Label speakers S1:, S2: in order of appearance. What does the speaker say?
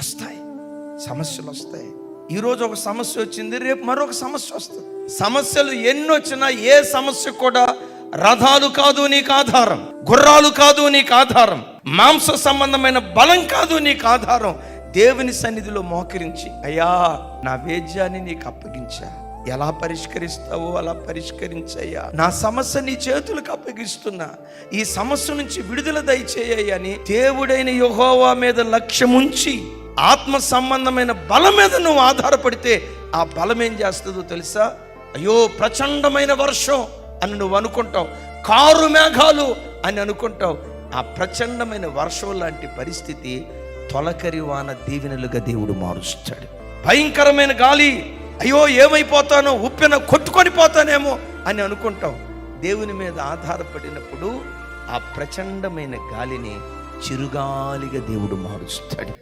S1: వస్తాయి, సమస్యలు వస్తాయి. ఈరోజు ఒక సమస్య వచ్చింది, రేపు మరొక సమస్య వస్తుంది. సమస్యలు ఎన్ని వచ్చినా ఏ సమస్య కూడా రథాలు కాదు నీకు ఆధారం, గుర్రాలు కాదు నీకు ఆధారం, మాంస సంబంధమైన బలం కాదు నీకు ఆధారం. దేవుని సన్నిధిలో మోకరించి, అయ్యా నా వేద్యాన్ని నీకు అప్పగించా, ఎలా పరిష్కరిస్తావో అలా పరిష్కరించయ్యా, నా సమస్య నీ చేతులకు అప్పగిస్తున్నా, ఈ సమస్య నుంచి విడుదల దయచేయ్యా అని దేవుడైన యెహోవా మీద లక్ష్యముంచి ఆత్మ సంబంధమైన బలం మీద నువ్వు ఆధారపడితే ఆ బలం ఏం చేస్తుందో తెలుసా? అయ్యో ప్రచండమైన వర్షం అని నువ్వు అనుకుంటావు, కారు మేఘాలు అని అనుకుంటావు. ఆ ప్రచండమైన వర్షం లాంటి పరిస్థితి తొలకరి వాన దీవెనలుగా దేవుడు మారుస్తాడు. భయంకరమైన గాలి, అయ్యో ఏమైపోతానో, ఉప్పెన కొట్టుకొని పోతానేమో అని అనుకుంటాం. దేవుని మీద ఆధారపడినప్పుడు ఆ ప్రచండమైన గాలిని చిరుగాలిగా దేవుడు మారుస్తాడు.